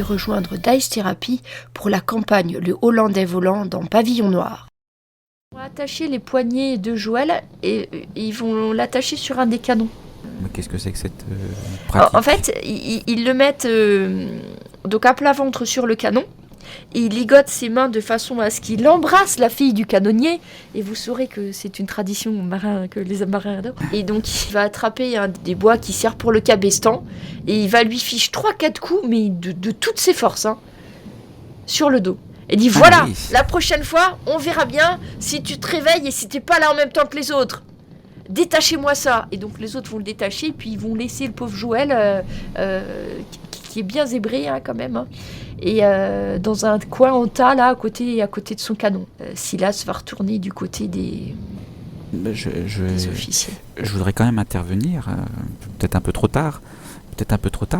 de rejoindre Dice Therapy pour la campagne Le Hollandais volant dans Pavillon Noir. Ils vont attacher les poignets de Joël et ils vont l'attacher sur un des canons. Mais qu'est-ce que c'est que cette pratique ? En fait, ils le mettent donc à plat ventre sur le canon. Et il ligote ses mains de façon à ce qu'il embrasse la fille du canonnier. Et vous saurez que c'est une tradition marin que les marins adorent. Et donc il va attraper un des bois qui sert pour le cabestan. Et il va lui fiche 3-4 coups, mais de toutes ses forces, sur le dos. Et dit voilà, oui. La prochaine fois, on verra bien si tu te réveilles et si t'es pas là en même temps que les autres. Détachez-moi ça. Et donc les autres vont le détacher, puis ils vont laisser le pauvre Joël, qui est bien zébré quand même, et dans un coin en tas là à côté de son canon. Silas va retourner du côté des officiers. Je voudrais quand même intervenir, peut-être un peu trop tard,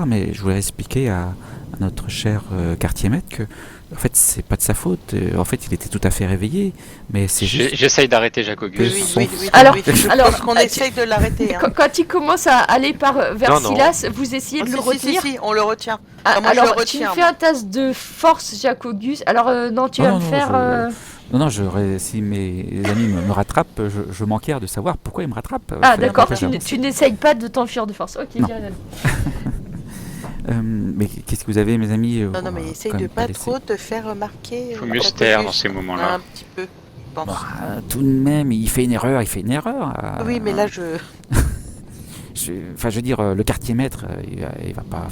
mais je voudrais expliquer à notre cher quartier-maître que en fait c'est pas de sa faute. En fait il était tout à fait réveillé, mais c'est juste... J'essaye d'arrêter Jacques Auguste. Oui. Alors, Je pense qu'on essaye de l'arrêter. Quand il commence à aller vers Silas, vous essayez de le retenir. Si, on le retient. Alors, je le tu me retiens. fais un test de force, Jacques Auguste. Alors, non, tu vas me faire... si mes amis me rattrapent, je m'enquiers de savoir pourquoi ils me rattrapent. Ah, d'accord, tu n'essayes pas de t'enfuir de force. Ok, non. Myriam. Mais qu'est-ce que vous avez, mes amis ? Non, mais essaye de pas trop te faire remarquer. Il faut mieux se taire dans ces moments-là. Un petit peu, je pense. Tout de même, il fait une erreur. Oui, mais là, je veux dire, le quartier-maître, il va pas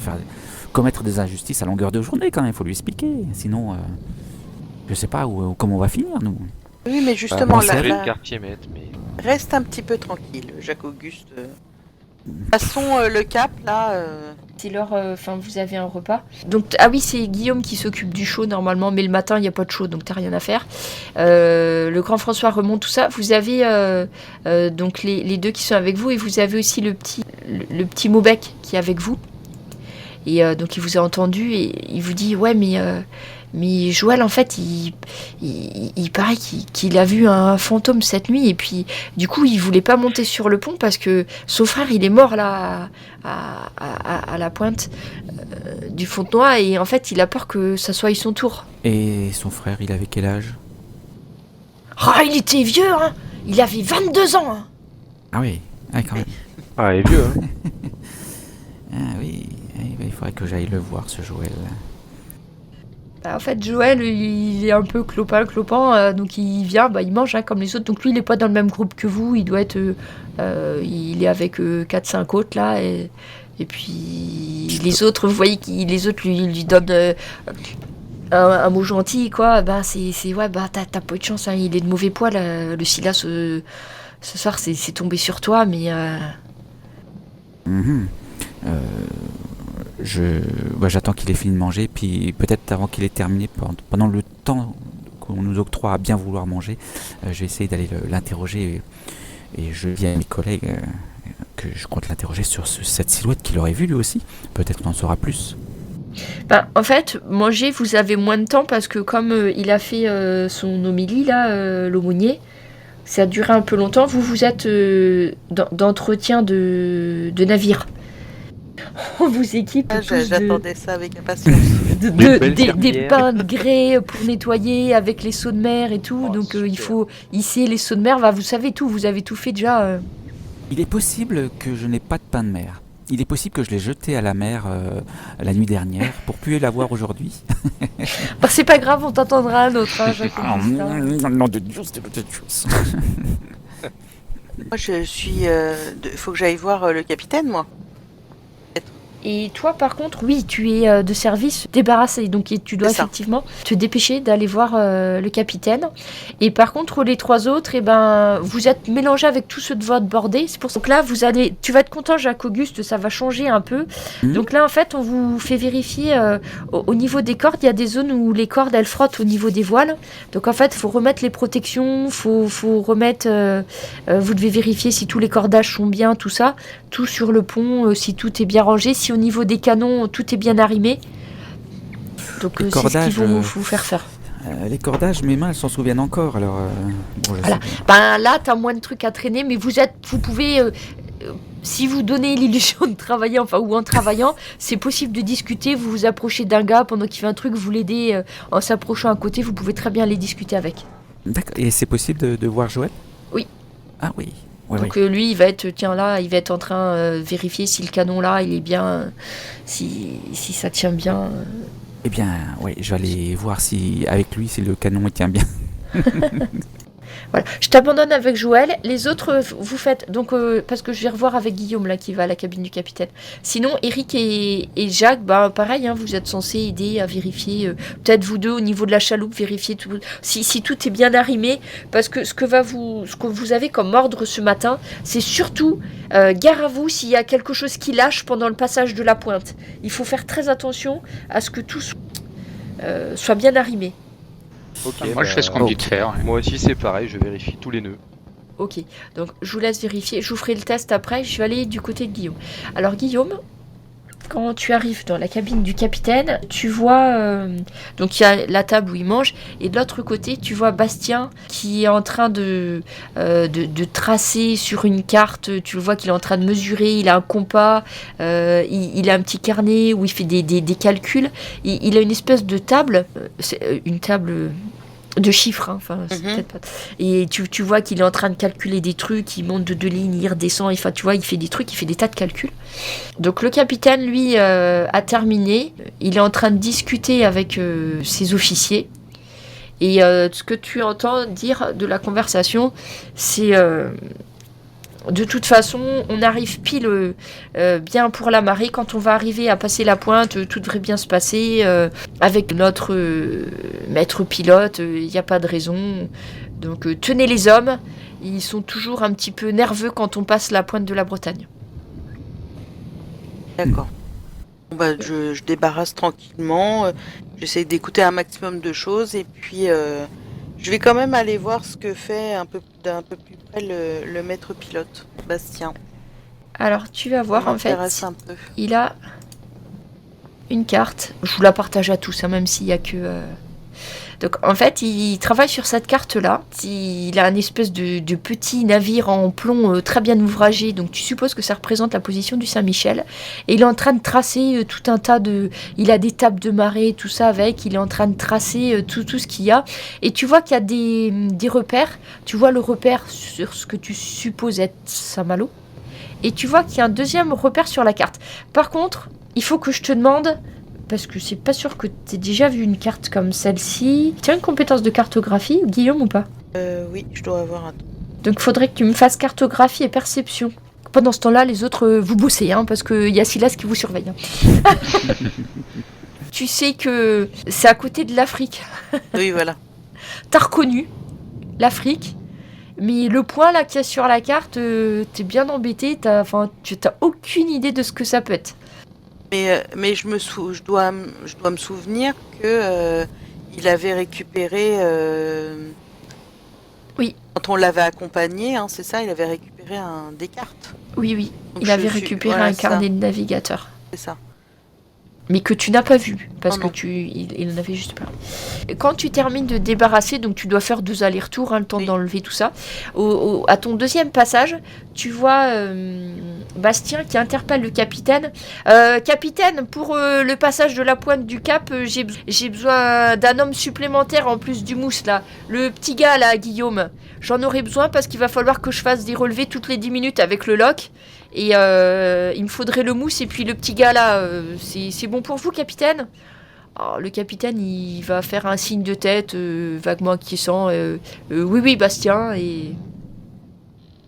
commettre des injustices à longueur de journée, quand même, il faut lui expliquer. Sinon, je sais pas comment on va finir, nous. Oui, mais justement, là, là, quartier-maître, mais... reste un petit peu tranquille, Jacques Auguste. Passons le cap, là. C'est l'heure, vous avez un repas. Donc, oui, c'est Guillaume qui s'occupe du show normalement, mais le matin, il n'y a pas de show, donc t'as rien à faire. Le grand François remonte tout ça. Vous avez donc les deux qui sont avec vous, et vous avez aussi le petit Maubec qui est avec vous. Et donc, il vous a entendu, et il vous dit, ouais, mais Joël, en fait, il paraît qu'il a vu un fantôme cette nuit, et puis du coup, il voulait pas monter sur le pont parce que son frère, il est mort là à la pointe du Fontenoy, et en fait, il a peur que ça soit son tour. Et son frère, il avait quel âge ? Ah, il était vieux, il avait 22 ans. Ah oui, quand même. Ah, il est vieux, Ah oui, il faudrait que j'aille le voir, ce Joël. En fait, Joël, il est un peu clopin, donc il vient, il mange comme les autres. Donc lui, il n'est pas dans le même groupe que vous, il doit être... il est avec 4-5 autres, là, et puis les autres, vous voyez, les autres lui donnent un mot gentil, quoi. T'as pas eu de chance, il est de mauvais poil, le Silas, ce soir, c'est tombé sur toi, mais... J'attends qu'il ait fini de manger, puis peut-être avant qu'il ait terminé, pendant le temps qu'on nous octroie à bien vouloir manger, je vais essayer d'aller l'interroger, et je dis à mes collègues que je compte l'interroger sur cette silhouette qu'il aurait vue lui aussi. Peut-être qu'on en saura plus. En fait, manger, vous avez moins de temps parce que comme il a fait son homélie, là, l'aumônier, ça a duré un peu longtemps. Vous êtes d'entretien de navire. On vous équipe j'attendais ça avec impatience. des pains de grès pour nettoyer avec les seaux de mer et tout. Donc il faut hisser les seaux de mer. Vous savez tout, vous avez tout fait déjà. Il est possible que je n'ai pas de pain de mer. Il est possible que je l'ai jeté à la mer la nuit dernière pour plus l'avoir aujourd'hui. C'est pas grave, on t'entendra un autre. Non, de Dieu, c'était peut-être chose. Moi, je suis... faut que j'aille voir le capitaine, moi. Et toi, par contre, oui, tu es de service débarrassé, donc tu dois effectivement te dépêcher d'aller voir le capitaine. Et par contre, les trois autres, vous êtes mélangés avec tous ceux de votre bordée. C'est pour ça que là, tu vas être content, Jacques Auguste, ça va changer un peu. Donc là, en fait, on vous fait vérifier au niveau des cordes. Il y a des zones où les cordes, elles frottent au niveau des voiles. Donc en fait, il faut remettre les protections, faut remettre... vous devez vérifier si tous les cordages sont bien, tout ça. Tout sur le pont, si tout est bien rangé, si au niveau des canons, tout est bien arrimé. Donc c'est ce qu'ils vont vous faire. Les cordages, mes mains, elles s'en souviennent encore. Alors, voilà. Là, t'as moins de trucs à traîner, mais vous pouvez... si vous donnez l'illusion de travailler, ou en travaillant, c'est possible de discuter, vous vous approchez d'un gars pendant qu'il fait un truc, vous l'aidez en s'approchant à côté, vous pouvez très bien aller discuter avec. D'accord. Et c'est possible de voir Joël ? Oui. Ah oui. Ouais, Donc lui, il va être en train de vérifier si le canon là, il est bien, si ça tient bien. Eh bien, oui, je vais aller voir si avec lui, si le canon il tient bien. Voilà. Je t'abandonne avec Joël. Les autres, vous faites donc parce que je vais revoir avec Guillaume là qui va à la cabine du capitaine. Sinon, Eric et Jacques, pareil, hein, vous êtes censés aider à vérifier. Peut-être vous deux au niveau de la chaloupe, vérifier tout, si tout est bien arrimé, parce que ce que vous avez comme ordre ce matin, c'est surtout gare à vous s'il y a quelque chose qui lâche pendant le passage de la pointe. Il faut faire très attention à ce que tout soit bien arrimé. Okay, moi je fais ce qu'on me dit de faire. Moi aussi c'est pareil, je vérifie tous les nœuds. Ok, donc je vous laisse vérifier, je vous ferai le test après, je vais aller du côté de Guillaume. Alors Guillaume, quand tu arrives dans la cabine du capitaine, tu vois, donc il y a la table où il mange, et de l'autre côté, tu vois Bastien qui est en train de tracer sur une carte, tu le vois qu'il est en train de mesurer, il a un compas, il a un petit carnet où il fait des calculs, il a une espèce de table, c'est une table de chiffres, hein. C'est peut-être pas... Et tu vois qu'il est en train de calculer des trucs, il monte de 2 lignes, il redescend, tu vois, il fait des trucs, il fait des tas de calculs. Donc le capitaine, lui, a terminé, il est en train de discuter avec ses officiers, et ce que tu entends dire de la conversation, c'est... de toute façon, on arrive pile bien pour la marée. Quand on va arriver à passer la pointe, tout devrait bien se passer. Avec notre maître pilote, il n'y a pas de raison. Donc tenez les hommes. Ils sont toujours un petit peu nerveux quand on passe la pointe de la Bretagne. D'accord. Bon, je débarrasse tranquillement. J'essaie d'écouter un maximum de choses. Et puis, je vais quand même aller voir ce que fait d'un peu plus près le maître pilote, Bastien. Alors, tu vas voir, Ça en fait, m'intéresse un peu. il a une carte. Je vous la partage à tous, hein, même s'il n'y a que... Donc, en fait, il travaille sur cette carte-là. Il a un espèce de petit navire en plomb très bien ouvragé. Donc, tu supposes que ça représente la position du Saint-Michel. Et il est en train de tracer tout un tas de... Il a des tables de marée, tout ça avec. Il est en train de tracer tout ce qu'il y a. Et tu vois qu'il y a des repères. Tu vois le repère sur ce que tu supposes être Saint-Malo. Et tu vois qu'il y a un deuxième repère sur la carte. Par contre, il faut que je te demande... Parce que c'est pas sûr que tu aies déjà vu une carte comme celle-ci. Tu as une compétence de cartographie, Guillaume, ou pas ? Oui, je dois avoir un... Donc il faudrait que tu me fasses cartographie et perception. Pendant ce temps-là, les autres, vous bossez, hein, parce qu'il y a Silas qui vous surveille. Hein. Tu sais que c'est à côté de l'Afrique. Oui, voilà. T'as reconnu l'Afrique, mais le point là qu'il y a sur la carte, t'es bien embêté. Tu n'as aucune idée de ce que ça peut être. Mais je dois me souvenir que il avait récupéré... Oui. Quand on l'avait accompagné, hein, c'est ça, il avait récupéré des cartes. Oui. Donc Il avait récupéré un carnet de navigateur. C'est ça. Mais que tu n'as pas vu, parce Non. que il en avait juste parlé. Et quand tu termines de débarrasser, donc tu dois faire 2 allers-retours, hein, le temps d'enlever tout ça, à ton deuxième passage, tu vois Bastien qui interpelle le capitaine. Capitaine, pour le passage de la pointe du cap, j'ai besoin d'un homme supplémentaire en plus du mousse, là. Le petit gars, là, Guillaume. J'en aurai besoin parce qu'il va falloir que je fasse des relevés toutes les 10 minutes avec le lock. Et il me faudrait le mousse et puis le petit gars là, c'est bon pour vous, capitaine ? Alors, le capitaine, il va faire un signe de tête vaguement acquiescent. Oui, Bastien. Et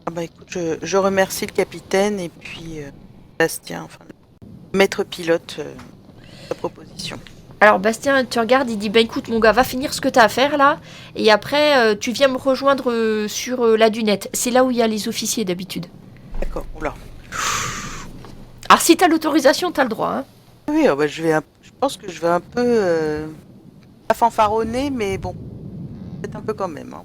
Ah bah écoute, je remercie le capitaine et puis Bastien, enfin le maître pilote, sa proposition. alors Bastien te regarde, il dit écoute mon gars, va finir ce que t'as à faire là, et après tu viens me rejoindre sur la dunette. C'est là où il y a les officiers d'habitude. D'accord, oula. Alors si t'as l'autorisation, t'as le droit. Hein. Oui, je pense que je vais un peu pas fanfaronner, mais bon, peut-être un peu quand même. Hein.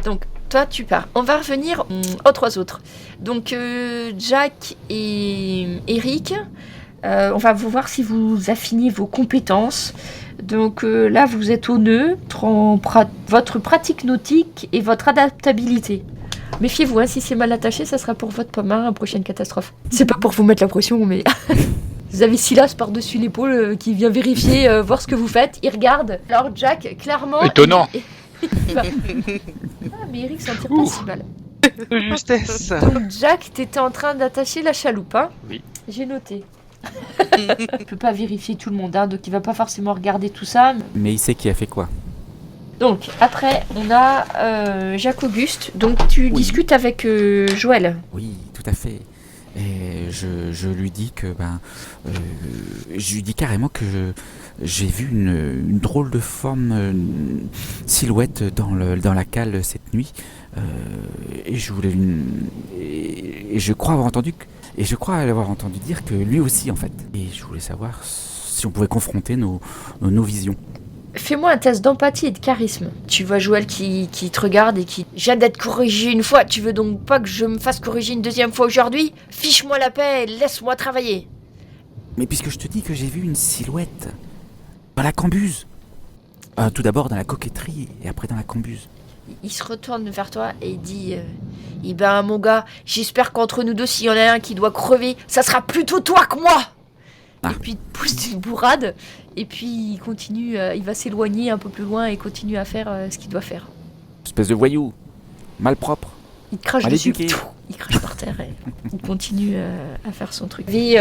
Donc toi tu pars. On va revenir aux 3 autres. Donc Jack et Eric, on va vous voir si vous affinez vos compétences. Donc là vous êtes au nœud, votre pratique nautique et votre adaptabilité. Méfiez-vous, hein, si c'est mal attaché, ça sera pour votre pomme, hein, prochaine catastrophe. C'est pas pour vous mettre la pression, mais... Vous avez Silas par-dessus l'épaule qui vient vérifier, voir ce que vous faites. Il regarde. Alors Jack, clairement... Étonnant. Ah, mais Eric s'en tire pas si mal. De justesse. Donc Jack, t'étais en train d'attacher la chaloupe, hein? Oui. J'ai noté. Il peut pas vérifier tout le monde, hein, donc il va pas forcément regarder tout ça. Mais il sait qui a fait quoi. Donc après, on a Jacques-Auguste. Donc tu discutes avec Joël. Oui, tout à fait. Et je lui dis que je lui dis carrément que j'ai vu une drôle de forme, une silhouette dans la cale cette nuit. Et je voulais et je crois l'avoir entendu dire que lui aussi en fait. Et je voulais savoir si on pouvait confronter nos visions. Fais-moi un test d'empathie et de charisme. Tu vois Joël qui te regarde et qui... Je viens d'être corrigé une fois, tu veux donc pas que je me fasse corriger une deuxième fois aujourd'hui? Fiche-moi la paix et laisse-moi travailler. Mais puisque je te dis que j'ai vu une silhouette dans la cambuse. Tout d'abord dans la coquetterie et après dans la cambuse. Il se retourne vers toi et dit eh ben mon gars, j'espère qu'entre nous deux, s'il y en a un qui doit crever, ça sera plutôt toi que moi. Et puis il te pousse une bourrade. Et puis il continue, il va s'éloigner un peu plus loin et continue à faire ce qu'il doit faire. Espèce de voyou, malpropre. Il te crache mal dessus, éduqué. il crache par terre et il continue à faire son truc. Et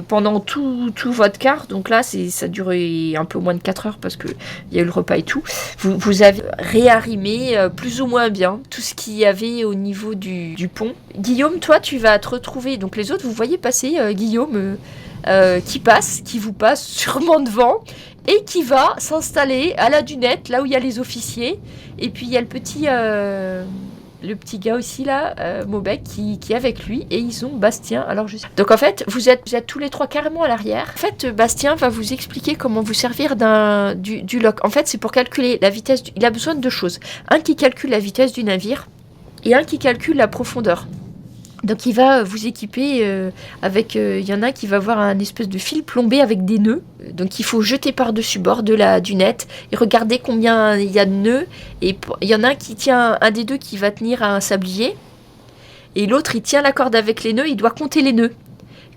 pendant tout votre quart, donc là ça a duré un peu moins de 4 heures parce qu'il y a eu le repas et tout, vous avez réarrimé plus ou moins bien tout ce qu'il y avait au niveau du pont. Guillaume, toi tu vas te retrouver, donc les autres vous voyez passer Guillaume qui vous passe sûrement devant et qui va s'installer à la dunette, là où il y a les officiers. Et puis il y a le petit gars aussi là, Maubec, qui est avec lui. Et ils ont Bastien. Donc en fait, vous êtes tous les trois carrément à l'arrière. En fait, Bastien va vous expliquer comment vous servir du lock. En fait, c'est pour calculer la vitesse. Il a besoin de 2 choses. Un qui calcule la vitesse du navire et un qui calcule la profondeur. Donc il va vous équiper avec... Il y en a qui va avoir un espèce de fil plombé avec des nœuds. Donc il faut jeter par-dessus bord de la dunette et regarder combien il y a de nœuds. Et il y en a un qui tient... Un des deux qui va tenir à un sablier. Et l'autre, il tient la corde avec les nœuds. Il doit compter les nœuds.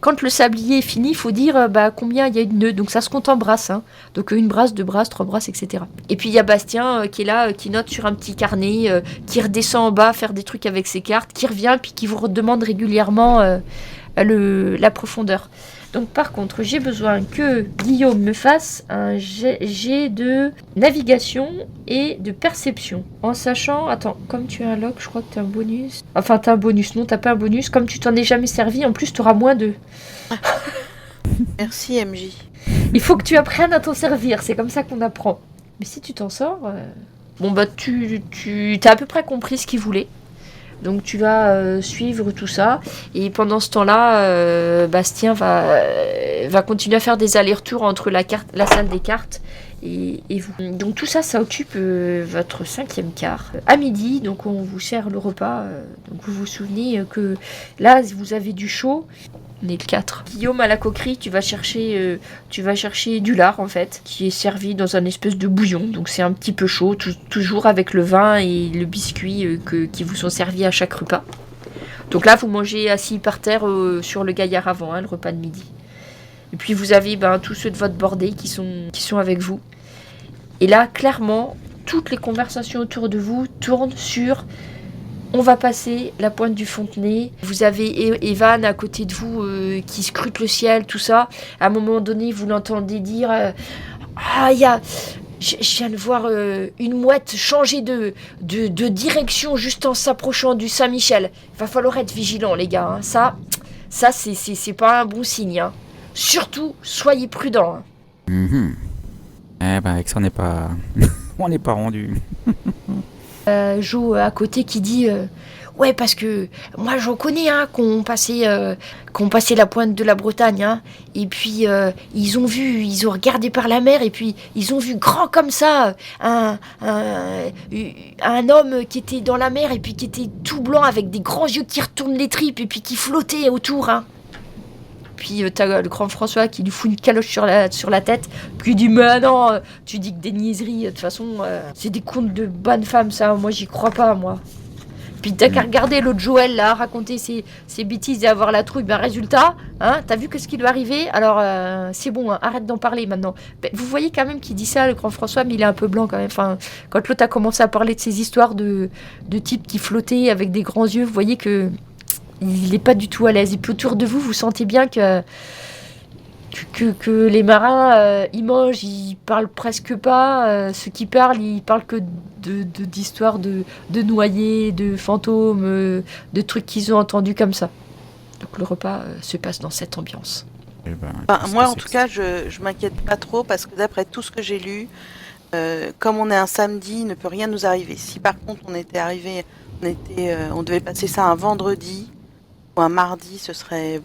Quand le sablier est fini, il faut dire combien il y a de nœuds. Donc ça se compte en brasses. Hein. Donc 1 brasse, 2 brasses, 3 brasses, etc. Et puis il y a Bastien qui est là, qui note sur un petit carnet, qui redescend en bas faire des trucs avec ses cartes, qui revient puis qui vous redemande régulièrement la profondeur. Donc par contre, j'ai besoin que Guillaume me fasse un jet de navigation et de perception. En sachant, attends, comme tu as un lock, je crois que tu as un bonus. Enfin, tu as un bonus, non, tu n'as pas un bonus. Comme tu t'en es jamais servi, en plus, tu auras moins 2. Merci MJ. Il faut que tu apprennes à t'en servir, c'est comme ça qu'on apprend. Mais si tu t'en sors... Bon, tu as à peu près compris ce qu'il voulait. Donc tu vas suivre tout ça. Et pendant ce temps-là, Bastien va continuer à faire des allers-retours entre la salle des cartes et vous. Donc tout ça, ça occupe votre 5e quart. À midi, donc on vous sert le repas. Donc vous vous souvenez que là, vous avez du chaud. On est le 4. Guillaume, à la coquerie, tu vas chercher du lard, en fait, qui est servi dans un espèce de bouillon. Donc c'est un petit peu chaud, toujours avec le vin et le biscuit qui vous sont servis à chaque repas. Donc là, vous mangez assis par terre sur le gaillard avant, hein, le repas de midi. Et puis vous avez tous ceux de votre bordée qui sont avec vous. Et là, clairement, toutes les conversations autour de vous tournent sur... On va passer la pointe du Fontenay. Vous avez Evan à côté de vous qui scrute le ciel, tout ça. À un moment donné, vous l'entendez dire je viens de voir une mouette changer de direction juste en s'approchant du Saint-Michel. Il va falloir être vigilant, les gars. Hein. Ça c'est pas un bon signe. Hein. Surtout, soyez prudents. Hein. Mm-hmm. Avec ça, on n'est pas rendu. Jo à côté qui dit ouais, parce que moi j'en connais qu'on passait la pointe de la Bretagne, hein, et puis ils ont regardé par la mer et puis ils ont vu grand comme ça un homme qui était dans la mer et puis qui était tout blanc avec des grands yeux qui retournent les tripes et puis qui flottait autour, hein. Puis t'as le grand François qui lui fout une caloche sur la tête, puis il dit mais non, tu dis que des niaiseries, de toute façon c'est des contes de bonnes femmes, ça, moi j'y crois pas, moi. Puis t'as qu'à regarder l'autre Joël là, raconter ses bêtises et avoir la trouille. Ben résultat, hein, t'as vu que ce qui lui est arrivé. Alors c'est bon, hein, arrête d'en parler maintenant. Ben, vous voyez quand même qu'il dit ça, le grand François, mais il est un peu blanc quand même. Enfin, quand l'autre a commencé à parler de ces histoires de types qui flottaient avec des grands yeux, vous voyez que il n'est pas du tout à l'aise. Et puis autour de vous, vous sentez bien que les marins, ils mangent, ils parlent presque pas. Ceux qui parlent, ils parlent que d'histoires de noyés, de fantômes, de trucs qu'ils ont entendus comme ça. Donc le repas se passe dans cette ambiance. Moi, en tout cas, je m'inquiète pas trop parce que d'après tout ce que j'ai lu, comme on est un samedi, il ne peut rien nous arriver. Si par contre on devait passer ça un vendredi ou un mardi, ce serait...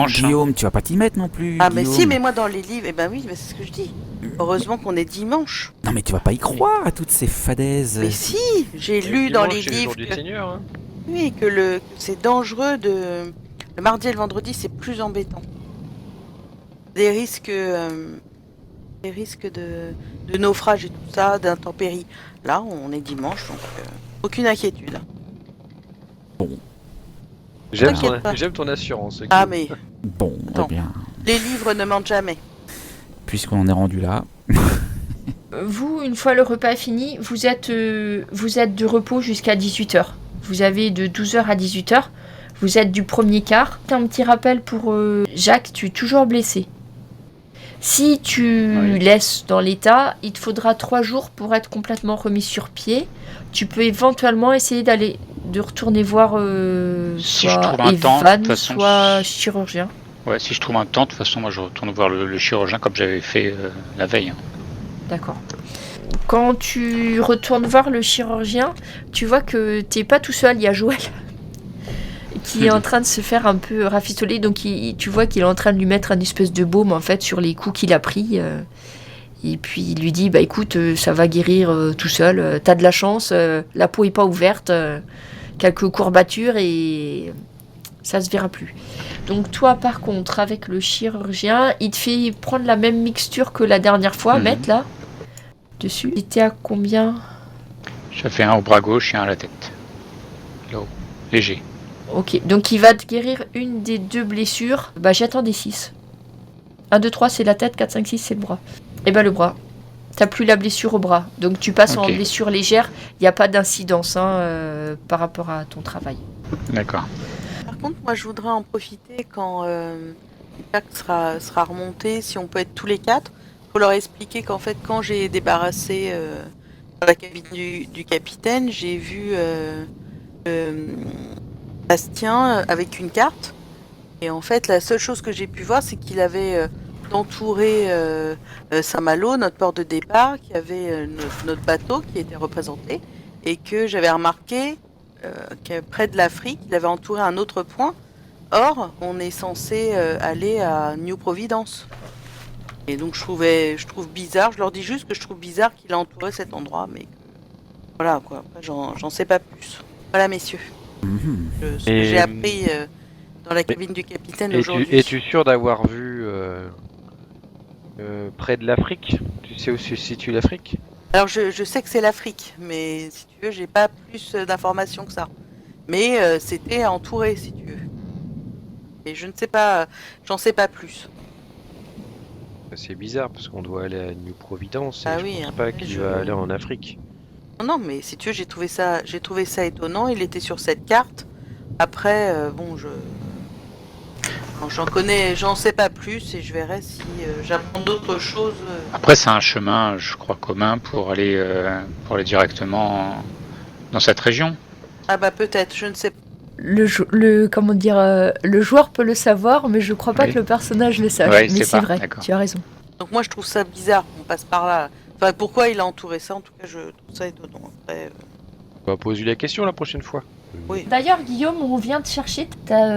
Guillaume, tu vas pas t'y mettre non plus. Ah, Guillaume. mais si, mais moi dans les livres, oui, c'est ce que je dis. Heureusement qu'on est dimanche. Non, mais tu vas pas y croire à toutes ces fadaises. Mais si, j'ai lu dans les livres du Seigneur, hein. Oui, que c'est dangereux le mardi et le vendredi, c'est plus embêtant. Des risques de naufrage et tout ça, d'intempéries. Là, on est dimanche, donc aucune inquiétude. Bon. J'aime ton assurance. Guillaume. Ah mais Bon, Attends. eh bien, les livres ne mentent jamais. puisqu'on en est rendu là, Vous, une fois le repas fini, vous êtes de repos jusqu'à 18h. Vous avez de 12h à 18h. Vous êtes du premier quart. Un petit rappel pour Jacques, tu es toujours blessé. Si tu laisses dans l'état, il te faudra 3 jours pour être complètement remis sur pied. Tu peux éventuellement essayer de retourner voir Si je soit trouve un temps, de Evan, toute façon, soit chirurgien. Ouais, si je trouve un temps, de toute façon, moi je retourne voir le chirurgien comme j'avais fait la veille. Hein. D'accord. Quand tu retournes voir le chirurgien, tu vois que t'es pas tout seul, il y a Joël qui est en train de se faire un peu rafistoler, donc tu vois qu'il est en train de lui mettre un espèce de baume en fait sur les coups qu'il a pris. Et puis il lui dit bah écoute, ça va guérir tout seul, t'as de la chance, la peau est pas ouverte, quelques courbatures et ça se verra plus. Donc toi par contre avec le chirurgien, il te fait prendre la même mixture que la dernière fois, mettre là dessus. C'était à combien? J'ai fait un au bras gauche et un à la tête. Là-haut. Léger. Ok, donc il va te guérir une des 2 blessures. Bah j'attends des 6. 1, 2, 3 c'est la tête, 4, 5, 6 c'est le bras. Et bah le bras. T'as plus la blessure au bras. Donc tu passes en blessure légère. Il n'y a pas d'incidence par rapport à ton travail. D'accord. Par contre, moi je voudrais en profiter quand Jacques sera remonté, si on peut être tous les 4, pour leur expliquer qu'en fait quand j'ai débarrassé dans la cabine du capitaine, j'ai vu Bastien avec une carte. Et en fait, la seule chose que j'ai pu voir, c'est qu'il avait entouré Saint-Malo, notre port de départ, qui avait notre bateau qui était représenté, et que j'avais remarqué que près de l'Afrique, il avait entouré un autre point. Or, on est censé aller à New Providence. Et donc, je trouve bizarre, je leur dis juste que je trouve bizarre qu'il a entouré cet endroit, mais voilà quoi, j'en sais pas plus. Voilà, messieurs. Ce que j'ai appris dans la cabine du capitaine aujourd'hui. Es-tu sûr d'avoir vu près de l'Afrique? Tu sais où se situe l'Afrique? Alors je sais que c'est l'Afrique, mais si tu veux, j'ai pas plus d'informations que ça. Mais c'était entouré, si tu veux. Et je ne sais pas, j'en sais pas plus. C'est bizarre parce qu'on doit aller à New Providence. Ah Et oui, je pense pas qu'il va aller en Afrique. Non, mais si tu veux, j'ai trouvé ça étonnant. Il était sur cette carte. Après, j'en sais pas plus et je verrai si j'apprends d'autres choses. Après, c'est un chemin, je crois, commun pour aller directement dans cette région. Ah bah peut-être, je ne sais pas. Le joueur peut le savoir, mais je crois pas que le personnage le sache. Ouais, mais c'est vrai, d'accord. tu as raison. Donc moi je trouve ça bizarre qu'on passe par là. Enfin, pourquoi il a entouré ça? En tout cas, je trouve ça étonnant. Après, On va poser la question la prochaine fois. oui. D'ailleurs, Guillaume, on vient te chercher. T'as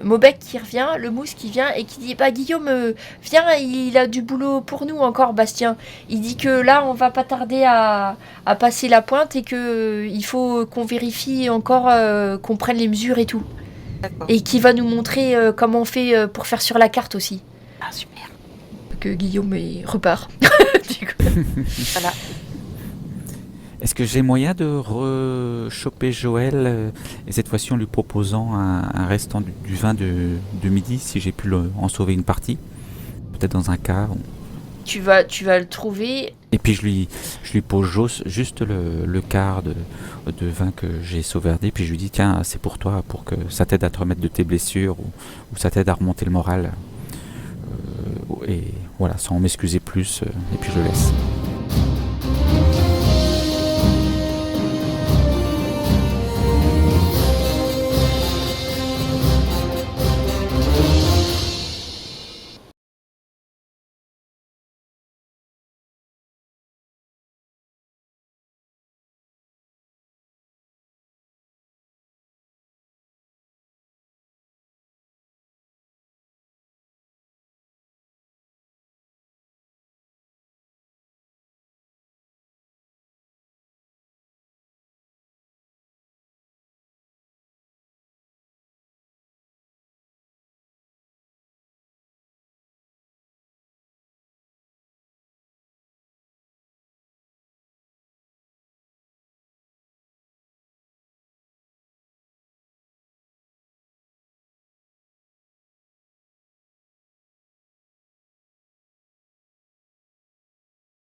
Maubec qui revient, le mousse qui vient et qui dit bah Guillaume, viens, il a du boulot pour nous encore, Bastien. Il dit que là, on va pas tarder à passer la pointe et que il faut qu'on vérifie encore, qu'on prenne les mesures et tout. D'accord. Et qui va nous montrer comment on fait pour faire sur la carte aussi. Ah super. Que Guillaume repart. Du coup. Voilà. Est-ce que j'ai moyen de rechoper Joël et cette fois-ci en lui proposant un restant du vin de midi si j'ai pu en sauver une partie? Peut-être dans un quart. Tu vas le trouver. Et puis je lui pose juste le quart de vin que j'ai sauvegardé. Puis je lui dis tiens, c'est pour toi, pour que ça t'aide à te remettre de tes blessures ou ça t'aide à remonter le moral. Et voilà, sans m'excuser plus. Et puis je le laisse.